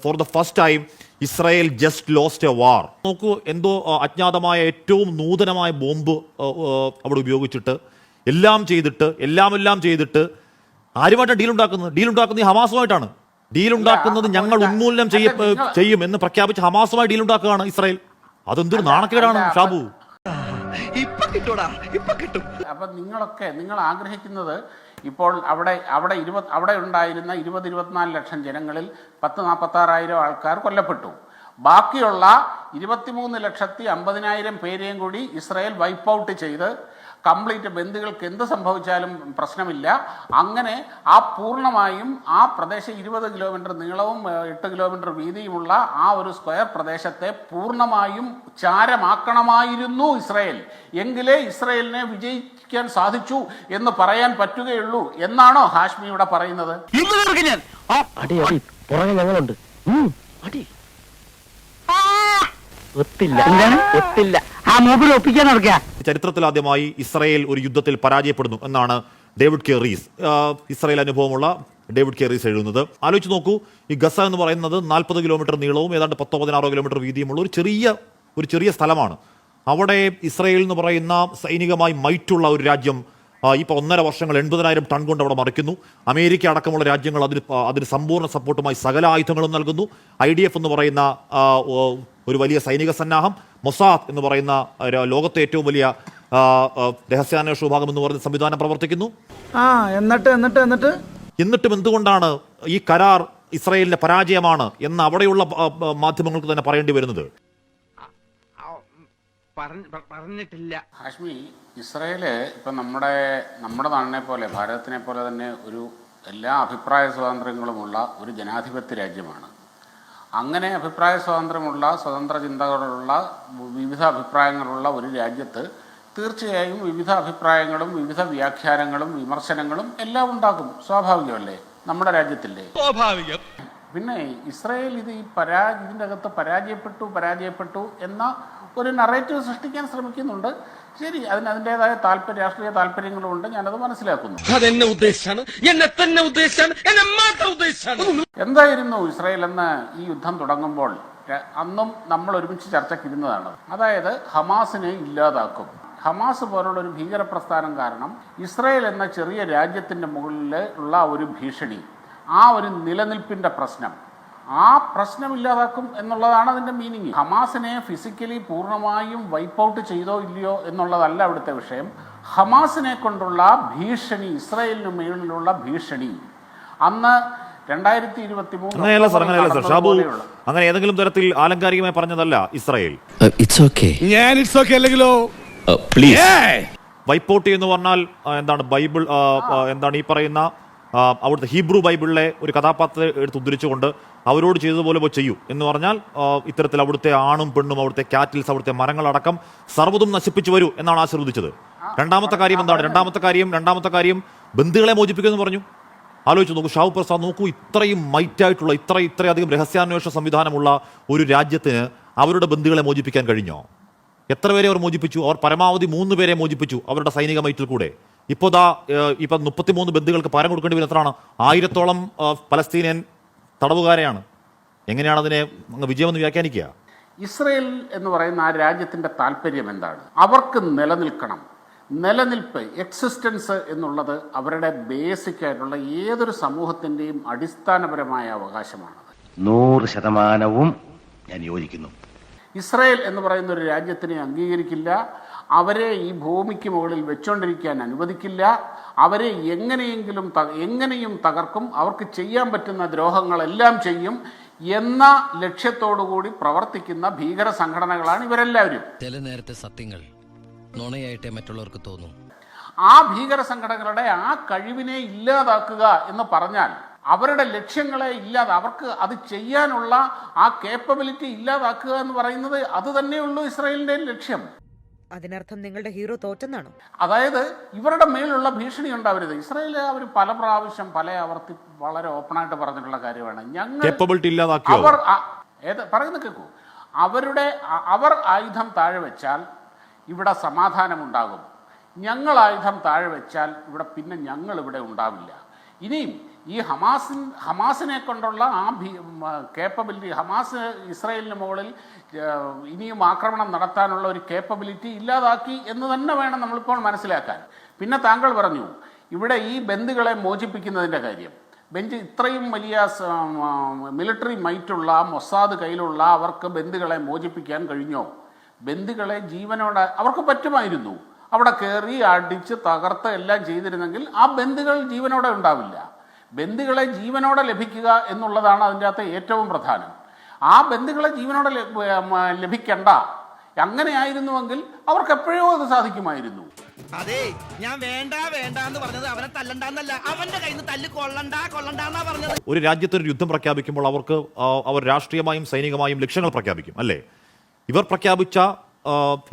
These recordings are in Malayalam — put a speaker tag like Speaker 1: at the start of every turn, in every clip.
Speaker 1: For the first time Israel just lost a war. നോക്കൂ, എന്തോ അജ്ഞാതമായ ഏറ്റവും നൂതനമായ ബോംബ് അവിടെ ഉപയോഗിച്ചിട്ട് എല്ലാം ചെയ്തിട്ട് ആരുമായിട്ടാണ് ഡീലുണ്ടാക്കുന്നത് ഈ ഹമാസുമായിട്ടാണ്. ഡീലുണ്ടാക്കുന്നത് ഞങ്ങൾ ഉന്മൂലനം ചെയ്യും എന്ന് പ്രഖ്യാപിച്ച് ഹമാസുമായി ഡീലുണ്ടാക്കുകയാണ് ഇസ്രായേൽ. അതെന്തൊരു നാണക്കേടാണ് ഷാബു.
Speaker 2: അപ്പൊ നിങ്ങൾ ആഗ്രഹിക്കുന്നത് ഇപ്പോൾ അവിടെ ഉണ്ടായിരുന്ന 20-24 ലക്ഷം ജനങ്ങളിൽ 40,000-46,000 ആൾക്കാർ കൊല്ലപ്പെട്ടു. ബാക്കിയുള്ള 23,50,000 പേരെയും കൂടി ഇസ്രായേൽ വൈപ്പ് ഔട്ട് ചെയ്ത് കംപ്ലീറ്റ് ബന്ധുക്കൾക്ക് എന്ത് സംഭവിച്ചാലും പ്രശ്നമില്ല. അങ്ങനെ പൂർണ്ണമായും ആ പ്രദേശം 20 കിലോമീറ്റർ നീളവും 8 കിലോമീറ്റർ വീതിയുമുള്ള ആ ഒരു സ്ക്വയർ പ്രദേശത്തെ പൂർണ്ണമായും ചാരമാക്കണമായിരുന്നു ഇസ്രായേൽ. എങ്കിലേ ഇസ്രായേലിനെ വിജയിക്കാൻ സാധിച്ചു എന്ന് പറയാൻ പറ്റുകയുള്ളൂ എന്നാണോ ഹാഷ്മി ഇവിടെ പറയുന്നത്?
Speaker 1: ചരിത്രത്തിലാദ്യമായി ഇസ്രായേൽ ഒരു യുദ്ധത്തിൽ പരാജയപ്പെടുന്നു എന്നാണ് ഡേവിഡ് കെ റീസ്, ഇസ്രായേൽ അനുഭവമുള്ള ഡേവിഡ് കെ റീസ് എഴുതുന്നത്. ആലോചിച്ച് നോക്കൂ, ഈ ഗസ എന്ന് പറയുന്നത് 40 കിലോമീറ്റർ നീളവും ഏതാണ്ട് 10-16 കിലോമീറ്റർ വീതിയുമുള്ള ഒരു ചെറിയ സ്ഥലമാണ്. അവിടെ ഇസ്രായേൽ എന്ന് പറയുന്ന സൈനികമായി മൈറ്റുള്ള ഒരു രാജ്യം ഇപ്പോൾ 1.5 വർഷങ്ങൾ 80,000 ടൺ കൊണ്ട് അവിടെ മറിക്കുന്നു. അമേരിക്ക അടക്കമുള്ള രാജ്യങ്ങൾ അതിന് സമ്പൂർണ്ണ സപ്പോർട്ടുമായി സകല ആയുധങ്ങളും നൽകുന്നു. IDF എന്ന് പറയുന്ന ഒരു വലിയ സൈനിക സന്നാഹം, മൊസാദ് എന്ന് പറയുന്ന ലോകത്തെ ഏറ്റവും വലിയ രഹസ്യാന്വേഷണ വിഭാഗം എന്ന് പറയുന്ന സംവിധാനം പ്രവർത്തിക്കുന്നു. എന്നിട്ടും എന്തുകൊണ്ടാണ് ഈ കരാർ ഇസ്രായേലിന്റെ പരാജയമാണ് എന്ന് അവിടെയുള്ള മാധ്യമങ്ങൾക്ക് തന്നെ പറയേണ്ടി വരുന്നത്?
Speaker 2: പറഞ്ഞിട്ടില്ല ഹാഷ്മി. ഇസ്രായേല് ഇപ്പം നമ്മുടെ നാടിനെ പോലെ ഭാരതത്തിനെ പോലെ തന്നെ ഒരു എല്ലാ അഭിപ്രായ സ്വാതന്ത്ര്യങ്ങളുമുള്ള ഒരു ജനാധിപത്യ രാജ്യമാണ്. അങ്ങനെ അഭിപ്രായ സ്വാതന്ത്ര്യമുള്ള, സ്വതന്ത്ര ചിന്തകളുള്ള, വിവിധ അഭിപ്രായങ്ങളുള്ള ഒരു രാജ്യത്ത് തീർച്ചയായും വിവിധ അഭിപ്രായങ്ങളും വിവിധ വ്യാഖ്യാനങ്ങളും വിമർശനങ്ങളും എല്ലാം ഉണ്ടാകും. സ്വാഭാവികമല്ലേ, നമ്മുടെ രാജ്യത്തില്ലേ? സ്വാഭാവികം. പിന്നെ ഇസ്രായേൽ ഇതിൻ്റെ അകത്ത് പരാജയപ്പെട്ടു എന്ന ഒരു നറേറ്റീവ് സൃഷ്ടിക്കാൻ ശ്രമിക്കുന്നുണ്ട്. ശരി, അതിൻ്റെതായ രാഷ്ട്രീയ താല്പര്യങ്ങളുമുണ്ട്, ഞാനത് മനസ്സിലാക്കുന്നു. എന്തായിരുന്നു ഇസ്രായേൽ എന്ന് ഈ യുദ്ധം തുടങ്ങുമ്പോൾ അന്നും നമ്മൾ ഒരുമിച്ച് ചർച്ചയ്ക്കിരുന്നതാണ്. അതായത് ഹമാസിനെ ഇല്ലാതാക്കും. ഹമാസ് പോലുള്ള ഒരു ഭീകര പ്രസ്ഥാനം കാരണം ഇസ്രായേൽ എന്ന ചെറിയ രാജ്യത്തിൻ്റെ മുകളിൽ ഉള്ള ഒരു ഭീഷണി, ആ ഒരു നിലനിൽപ്പിൻ്റെ പ്രശ്നം, ആ പ്രശ്നം ഇല്ലാതാക്കും എന്നുള്ളതാണ് അതിൻ്റെ മീനിങ്. ഹമാസിനെ ഫിസിക്കലി പൂർണ്ണമായും വൈപ്പ് ഔട്ട് ചെയ്തോ ഇല്ലയോ എന്നുള്ളതല്ല അവിടുത്തെ വിഷയം. ഹമാസിനെ കൊണ്ടുള്ള ഭീഷണി, ഇസ്രായേലിന് മേളിലുള്ള ഭീഷണി അന്ന്
Speaker 1: 2023 അങ്ങനെ ഏതെങ്കിലും തരത്തിൽ ആലങ്കാരികമായി പറഞ്ഞതല്ല ഇസ്രായേൽ. വൈപ്പ് ഔട്ട് എന്ന് പറഞ്ഞാൽ എന്താണ്? ബൈബിൾ എന്താണ് ഈ പറയുന്ന അവിടുത്തെ ഹീബ്രു ബൈബിളിലെ ഒരു കഥാപാത്രത്തെ എടുത്ത് ഉദ്ധരിച്ചുകൊണ്ട് അവരോട് ചെയ്തതുപോലെ ചെയ്യൂ എന്ന് പറഞ്ഞാൽ ഇത്തരത്തിൽ അവിടുത്തെ ആണും പെണ്ണും, അവിടുത്തെ കാറ്റിൽസ്, അവിടുത്തെ മരങ്ങളടക്കം സർവ്വതും നശിപ്പിച്ചു വരൂ എന്നാണ് ആശീർവദിച്ചത്. രണ്ടാമത്തെ കാര്യം എന്താണ്? രണ്ടാമത്തെ കാര്യം ബന്ധുക്കളെ മോചിപ്പിക്കുമെന്ന് പറഞ്ഞു. ആലോചിച്ച് നോക്കൂ ഷാഹു പ്രസാദ്, നോക്കൂ, ഇത്രയും മൈറ്റായിട്ടുള്ള ഇത്രയധികം രഹസ്യാന്വേഷണ സംവിധാനമുള്ള ഒരു രാജ്യത്തിന് അവരുടെ ബന്ധുക്കളെ മോചിപ്പിക്കാൻ കഴിഞ്ഞോ? എത്ര പേരെ അവർ മോചിപ്പിച്ചു? അവർ പരമാവധി 3 പേരെ മോചിപ്പിച്ചു അവരുടെ സൈനിക മൈറ്റിൽ കൂടെ. ഇപ്പൊ 33 ബന്ധുക്കൾക്ക് പരം കൊടുക്കേണ്ടി വരുന്ന എത്രയാണ്? 1000-ഓളം പലസ്തീനിയൻ തടവുകാരെയാണ്. എങ്ങനെയാണ് അതിനെ വിജയമെന്ന് വ്യാഖ്യാനിക്കുക?
Speaker 2: ഇസ്രായേൽ എന്ന് പറയുന്ന ആ രാജ്യത്തിൻ്റെ താല്പര്യം എന്താണ്? അവർക്ക് നിലനിൽക്കണം. നിലനിൽപ്പ്, എക്സിസ്റ്റൻസ് എന്നുള്ളത് അവരുടെ ബേസിക് ആയിട്ടുള്ള ഏതൊരു സമൂഹത്തിൻ്റെയും അടിസ്ഥാനപരമായ അവകാശമാണ്.
Speaker 3: 100% ഞാൻ യോജിക്കുന്നു.
Speaker 2: ഇസ്രായേൽ എന്ന് പറയുന്ന ഒരു രാജ്യത്തിനെ അംഗീകരിക്കില്ല. അവരെ ഈ ഭൂമിക്ക് മുകളിൽ വെച്ചുകൊണ്ടിരിക്കാൻ അനുവദിക്കില്ല. അവരെ എങ്ങനെയും തകർക്കും. അവർക്ക് ചെയ്യാൻ പറ്റുന്ന ദ്രോഹങ്ങളെല്ലാം ചെയ്യും എന്ന ലക്ഷ്യത്തോടുകൂടി പ്രവർത്തിക്കുന്ന ഭീകര സംഘടനകളാണ് ഇവരെല്ലാവരും.
Speaker 4: ചില നേരത്തെ സത്യങ്ങൾ നുണയായിട്ടേ മറ്റുള്ളവർക്ക് തോന്നും.
Speaker 2: ആ ഭീകര സംഘടനകളുടെ ആ കഴിവിനെ ഇല്ലാതാക്കുക എന്ന് പറഞ്ഞാൽ അവരുടെ ലക്ഷ്യങ്ങളെ അവർക്ക് അത് ചെയ്യാനുള്ള ആ കേപ്പബിലിറ്റി ഇല്ലാതാക്കുക എന്ന് പറയുന്നത് അത് തന്നെയുള്ളൂ ഇസ്രായേലിന്റെ ലക്ഷ്യം.
Speaker 5: അതിനർത്ഥം നിങ്ങളുടെ ഹീറോ തോറ്റെന്നാണോ?
Speaker 2: അതായത് ഇവരുടെ മേലുള്ള ഭീഷണി ഉണ്ടാവരുത്. ഇസ്രായേൽ അവർ പല പ്രാവശ്യം ആവർത്തി വളരെ ഓപ്പണായിട്ട് പറഞ്ഞിട്ടുള്ള കാര്യമാണ്. പറയുന്നത് കേൾക്കൂ, അവർ ആയുധം താഴെ വെച്ചാൽ ഇവിടെ സമാധാനമുണ്ടാകും. ഞങ്ങൾ ആയുധം താഴെ വെച്ചാൽ ഇവിടെ ഉണ്ടാവില്ല. ഇനിയും ഈ ഹമാസിനെ കൊണ്ടുള്ള ആ കേപ്പബിലിറ്റി, ഹമാസ് ഇസ്രായേലിന് മുകളിൽ ഇനിയും ആക്രമണം നടത്താനുള്ള ഒരു കേപ്പബിലിറ്റി ഇല്ലാതാക്കി എന്ന് തന്നെ വേണം നമ്മളിപ്പോൾ മനസ്സിലാക്കാൻ. പിന്നെ താങ്കൾ പറഞ്ഞു ഇവിടെ ഈ ബന്ദികളെ മോചിപ്പിക്കുന്നതിൻ്റെ കാര്യം. ഇത്രയും വലിയ മിലിറ്ററി മൈറ്റുള്ള മൊസാദ് കയ്യിലുള്ള അവർക്ക് ബന്ദികളെ മോചിപ്പിക്കാൻ കഴിഞ്ഞോ? ബന്ദികളെ ജീവനോടെ അവർക്ക് പറ്റുമായിരുന്നു. അവിടെ കയറി അടിച്ച് തകർത്ത് എല്ലാം ചെയ്തിരുന്നെങ്കിൽ ആ ബന്ദികൾ ജീവനോടെ ഉണ്ടാവില്ല. ബന്ദികളെ ജീവനോടെ ലഭിക്കുക എന്നുള്ളതാണ് അതിൻ്റെ അകത്ത് ഏറ്റവും പ്രധാനം. ആ ബന്ദികളെ ജീവനോടെ ലഭിക്കണ്ട. അങ്ങനെയായിരുന്നുവെങ്കിൽ അവർക്ക് എപ്പോഴോ അത് സാധിക്കുമായിരുന്നു.
Speaker 6: അതെ, ഞാൻ വേണ്ട എന്ന് പറഞ്ഞത് അവനെ തല്ലണ്ടെന്നല്ല, അവന്റെ കയ്യിൽ നിന്ന് തല്ല് കൊള്ളണ്ടാന്നാ പറഞ്ഞത്.
Speaker 1: ഒരു രാജ്യത്തൊരു യുദ്ധം പ്രഖ്യാപിക്കുമ്പോൾ അവർ രാഷ്ട്രീയമായും സൈനികമായും ലക്ഷ്യങ്ങൾ പ്രഖ്യാപിക്കും, അല്ലേ? ഇവർ പ്രഖ്യാപിച്ച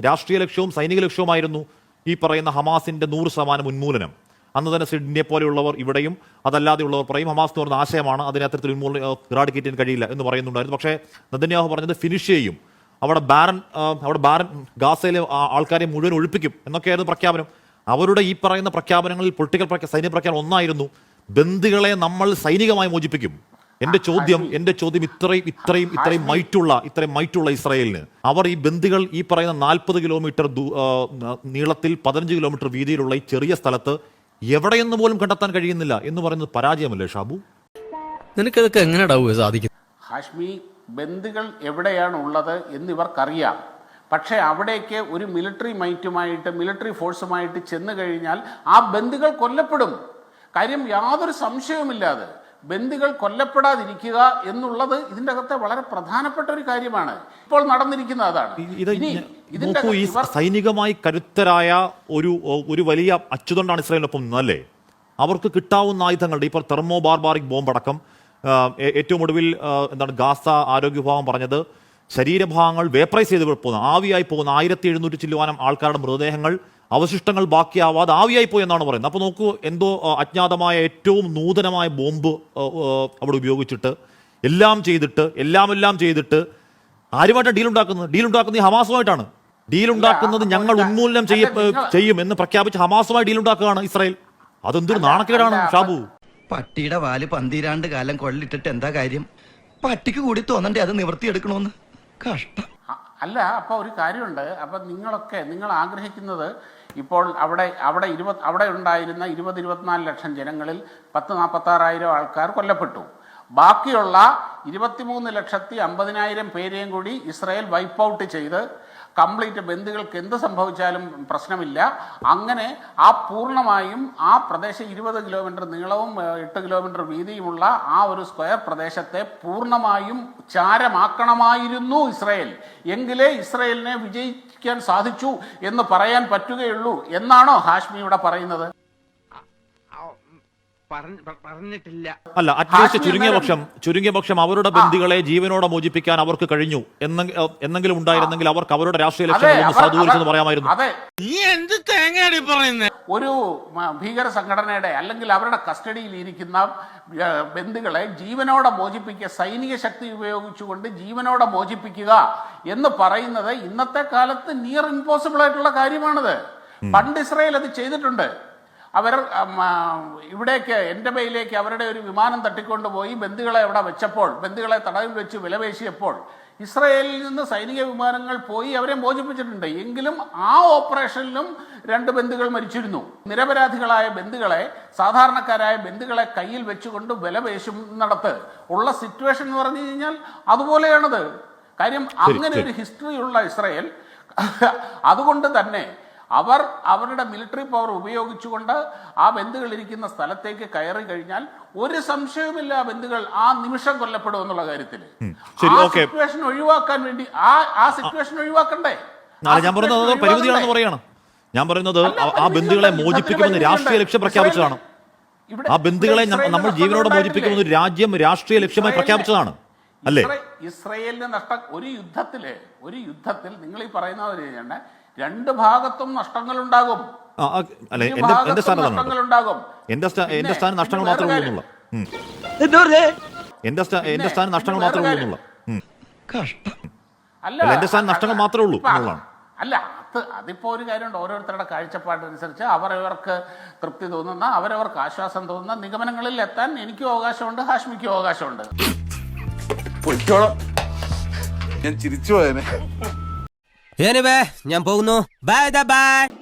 Speaker 1: രാഷ്ട്രീയ ലക്ഷ്യവും സൈനിക ലക്ഷ്യവുമായിരുന്നു ഈ പറയുന്ന ഹമാസിന്റെ 100% ഉന്മൂലനം. അന്ന് തന്നെ സിഡ്നിയെ പോലെയുള്ളവർ ഇവിടെയും അതല്ലാതെയുള്ളവർ പറയും ഹമാസ് എന്ന് പറഞ്ഞ ആശയമാണ്, അതിനെ അത്തരത്തിൽ ഇറാഡിക്കേറ്റ് ചെയ്യാൻ കഴിയില്ല എന്ന് പറയുന്നുണ്ടായിരുന്നു. പക്ഷേ നെതന്യാഹു പറഞ്ഞത് ഫിനിഷ് ചെയ്യും, അവിടെ ബാരൻ ഗാസയിലെ ആൾക്കാരെ മുഴുവൻ ഒഴിപ്പിക്കും എന്നൊക്കെയായിരുന്നു പ്രഖ്യാപനം. അവരുടെ ഈ പറയുന്ന പ്രഖ്യാപനങ്ങളിൽ സൈനിക പ്രഖ്യാപനം ഒന്നായിരുന്നു, ബന്ദികളെ നമ്മൾ സൈനികമായി മോചിപ്പിക്കും. എന്റെ ചോദ്യം ഇത്രയും മൈറ്റുള്ള ഇസ്രായേലിന് അവർ ഈ ബന്ദികൾ ഈ പറയുന്ന 40 കിലോമീറ്റർ നീളത്തിൽ 15 കിലോമീറ്റർ വീതിയിലുള്ള ഈ ചെറിയ സ്ഥലത്ത് എവിടെയെന്ന് പോലും കണ്ടെത്താൻ കഴിയുന്നില്ല എന്ന് പറയുന്നത് പരാജയമല്ലേ ഷാബു?
Speaker 4: നിനക്കതൊക്കെ എങ്ങനെ സാധിക്കും?
Speaker 2: ഹാഷ്മി, ബന്ദികൾ എവിടെയാണ് ഉള്ളത് എന്നിവർക്കറിയാം. പക്ഷേ അവിടേക്ക് ഒരു മിലിറ്ററി മിലിറ്ററി ഫോഴ്സുമായിട്ട് ചെന്ന് കഴിഞ്ഞാൽ ആ ബന്ദികൾ കൊല്ലപ്പെടും. കാര്യം യാതൊരു സംശയവുമില്ലാതെ ബന്ദികൾ കൊല്ലപ്പെടാതിരിക്കുക എന്നുള്ളത് ഇതിൻ്റെ അകത്തെ വളരെ പ്രധാനപ്പെട്ട ഒരു കാര്യമാണ്. ഇപ്പോൾ നടന്നിരിക്കുന്നത് അതാണ്.
Speaker 1: ഈ സൈനികമായി കരുത്തരായ ഒരു വലിയ അച്ചുതണ്ടാണ് ഇസ്രായേലിനൊപ്പം നിന്നല്ലേ? അവർക്ക് കിട്ടാവുന്ന ആയുധങ്ങളുടെ ഇപ്പോൾ തെർമോ ബാർബാറിക് ബോംബടക്കം ഏറ്റവും ഒടുവിൽ ഗാസ ആരോഗ്യ വിഭാഗം പറഞ്ഞത് ശരീരഭാഗങ്ങൾ വേപ്പറൈസ് ചെയ്ത് പോകുന്ന ആവിയായി പോകുന്ന 1700 ചില്ലുവാനം ആൾക്കാരുടെ മൃതദേഹങ്ങൾ അവശിഷ്ടങ്ങൾ ബാക്കിയാവാതെ ആവിയായി പോയി എന്നാണ് പറയുന്നത്. അപ്പോൾ നോക്കൂ, എന്തോ അജ്ഞാതമായ ഏറ്റവും നൂതനമായ ബോംബ് അവിടെ ഉപയോഗിച്ചിട്ട് എല്ലാം ചെയ്തിട്ട് ആരുമായിട്ടാണ് ഡീലുണ്ടാക്കുന്നത് ഈ ഹമാസുമായിട്ടാണ്. ഡീലുണ്ടാക്കുന്നത് ഞങ്ങൾ ഉന്മൂലനം ചെയ്യും എന്ന് പ്രഖ്യാപിച്ച് ഹമാസുമായി ഡീലുണ്ടാക്കുകയാണ് ഇസ്രായേൽ. അതെന്തൊരു നാണക്കേടാണ് ഷാബു.
Speaker 6: പട്ടിയുടെ വാല് 12 കാലം കൊള്ളിട്ടിട്ട് എന്താ കാര്യം? പട്ടിക്ക് കൂടി തോന്നണ്ടേ അത് നിവർത്തിയെടുക്കണമെന്ന്? കഷ്ടം.
Speaker 2: അല്ല, അപ്പോൾ ഒരു കാര്യമുണ്ട്. അപ്പം നിങ്ങൾ ആഗ്രഹിക്കുന്നത് ഇപ്പോൾ അവിടെ ഉണ്ടായിരുന്ന 20-24 ലക്ഷം ജനങ്ങളിൽ 10-46,000 ആൾക്കാർ കൊല്ലപ്പെട്ടു. ബാക്കിയുള്ള 23,50,000 പേരെയും കൂടി ഇസ്രായേൽ വൈപ്പ് ഔട്ട് ചെയ്ത് കംപ്ലീറ്റ് ബന്ദികൾക്ക് എന്ത് സംഭവിച്ചാലും പ്രശ്നമില്ല. അങ്ങനെ ആ പൂർണ്ണമായും ആ പ്രദേശം 20 കിലോമീറ്റർ നീളവും 8 കിലോമീറ്റർ വീതിയുമുള്ള ആ ഒരു സ്ക്വയർ പ്രദേശത്തെ പൂർണ്ണമായും ചാരമാക്കണമായിരുന്നു ഇസ്രായേൽ. എങ്കിലേ ഇസ്രായേലിനെ വിജയിക്കാൻ സാധിച്ചു എന്ന് പറയാൻ പറ്റുകയുള്ളൂ എന്നാണോ ഹാഷ്മി ഇവിടെ പറയുന്നത്?
Speaker 6: പറഞ്ഞിട്ടില്ല.
Speaker 1: അല്ല, അറ്റ്ലീസ്റ്റ് ചുരുങ്ങിയ പക്ഷം അവരുടെ ബന്ദികളെ ജീവനോടെ മോചിപ്പിക്കാൻ അവർക്ക് കഴിഞ്ഞു എന്നെങ്കിലും ഉണ്ടായിരുന്നെങ്കിൽ അവർക്ക് അവരുടെ രാഷ്ട്രീയ ലക്ഷ്യങ്ങളൊന്ന് സാധൂകരിച്ചെന്ന് പറയാമായിരുന്നു.
Speaker 2: ഒരു ഭീകര സംഘടനയുടെ അല്ലെങ്കിൽ അവരുടെ കസ്റ്റഡിയിൽ ഇരിക്കുന്ന ബന്ദികളെ ജീവനോടെ മോചിപ്പിക്കുക, സൈനിക ശക്തി ഉപയോഗിച്ചുകൊണ്ട് ജീവനോടെ മോചിപ്പിക്കുക എന്ന് പറയുന്നത് ഇന്നത്തെ കാലത്ത് നിയർ ഇമ്പോസിബിൾ ആയിട്ടുള്ള കാര്യമാണത്. പണ്ട് ഇസ്രായേൽ അത് ചെയ്തിട്ടുണ്ട്. അവർ ഇവിടേക്ക് എൻഡബയിലേക്ക് അവരുടെ ഒരു വിമാനം തട്ടിക്കൊണ്ടുപോയി ബന്ദികളെ അവിടെ വെച്ചപ്പോൾ, ബന്ദികളെ തടവിൽ വെച്ച് വിലപേശിയപ്പോൾ ഇസ്രായേലിൽ നിന്ന് സൈനിക വിമാനങ്ങൾ പോയി അവരെ മോചിപ്പിച്ചിട്ടുണ്ട്. എങ്കിലും ആ ഓപ്പറേഷനിലും 2 ബന്ദികൾ മരിച്ചിരുന്നു. നിരപരാധികളായ ബന്ദികളെ, സാധാരണക്കാരായ ബന്ദികളെ കയ്യിൽ വെച്ചുകൊണ്ട് വിലപേശുന്നിടത്ത് ഉള്ള സിറ്റുവേഷൻ എന്ന് പറഞ്ഞു കഴിഞ്ഞാൽ അതുപോലെയാണത്. കാര്യം അങ്ങനെ ഒരു ഹിസ്റ്ററി ഉള്ള ഇസ്രായേൽ, അതുകൊണ്ട് തന്നെ അവരുടെ മിലിറ്ററി പവർ ഉപയോഗിച്ചുകൊണ്ട് ആ ബന്ദികൾ ഇരിക്കുന്ന സ്ഥലത്തേക്ക് കയറി കഴിഞ്ഞാൽ ഒരു സംശയവുമില്ല, ബന്ദികൾ ആ നിമിഷം കൊല്ലപ്പെടും എന്നുള്ള കാര്യത്തിൽ. സിറ്റുവേഷൻ ഒഴിവാക്കാൻ വേണ്ടി ആ സിറ്റുവേഷൻ ഒഴിവാക്കണ്ടേ?
Speaker 1: ഞാൻ പറയുന്നത് പരിമിതിയാണെന്ന് പറയാണ്. ഞാൻ പറയുന്നത് ആ ബന്ദികളെ മോചിപ്പിക്കുമെന്ന് രാഷ്ട്രീയ ലക്ഷ്യം പ്രഖ്യാപിച്ചതാണ്. ആ ബന്ദികളെ നമ്മൾ ജീവനോടെ മോചിപ്പിക്കുമെന്ന് രാജ്യം രാഷ്ട്രീയ ലക്ഷ്യമായി പ്രഖ്യാപിച്ചതാണ്, അല്ലേ?
Speaker 2: ഇസ്രായേലിന് ഒരു യുദ്ധത്തിൽ നിങ്ങൾ ഈ പറയുന്നത് 2 ഭാഗത്തും നഷ്ടങ്ങളുണ്ടാകും.
Speaker 1: എന്റെ സ്ഥാനം നഷ്ടങ്ങൾ മാത്രമേ ഉള്ളൂ. എന്റെ സ്ഥാനം നഷ്ടങ്ങൾ മാത്രമേ ഉള്ളൂ.
Speaker 2: അല്ല,
Speaker 1: എന്റെ സ്ഥാനം നഷ്ടങ്ങൾ മാത്രമേ ഉള്ളൂ എന്നുള്ളതാണ്.
Speaker 2: അല്ല, അതിപ്പോൾ ഒരു കാര്യമുണ്ട്, ഓരോരുത്തരുടെ കാഴ്ചപ്പാടനുസരിച്ച് അവരവർക്ക് തൃപ്തി തോന്നുന്ന, അവരവർക്ക് ആശ്വാസം തോന്നുന്ന നിഗമനങ്ങളിൽ എത്താൻ എനിക്കും അവകാശമുണ്ട്, ഹാഷ്മിക്കും അവകാശമുണ്ട്.
Speaker 7: ഞാൻ ചിരിച്ചു പോയനെ.
Speaker 4: ഞാൻ പോകുന്നു. Bye bye.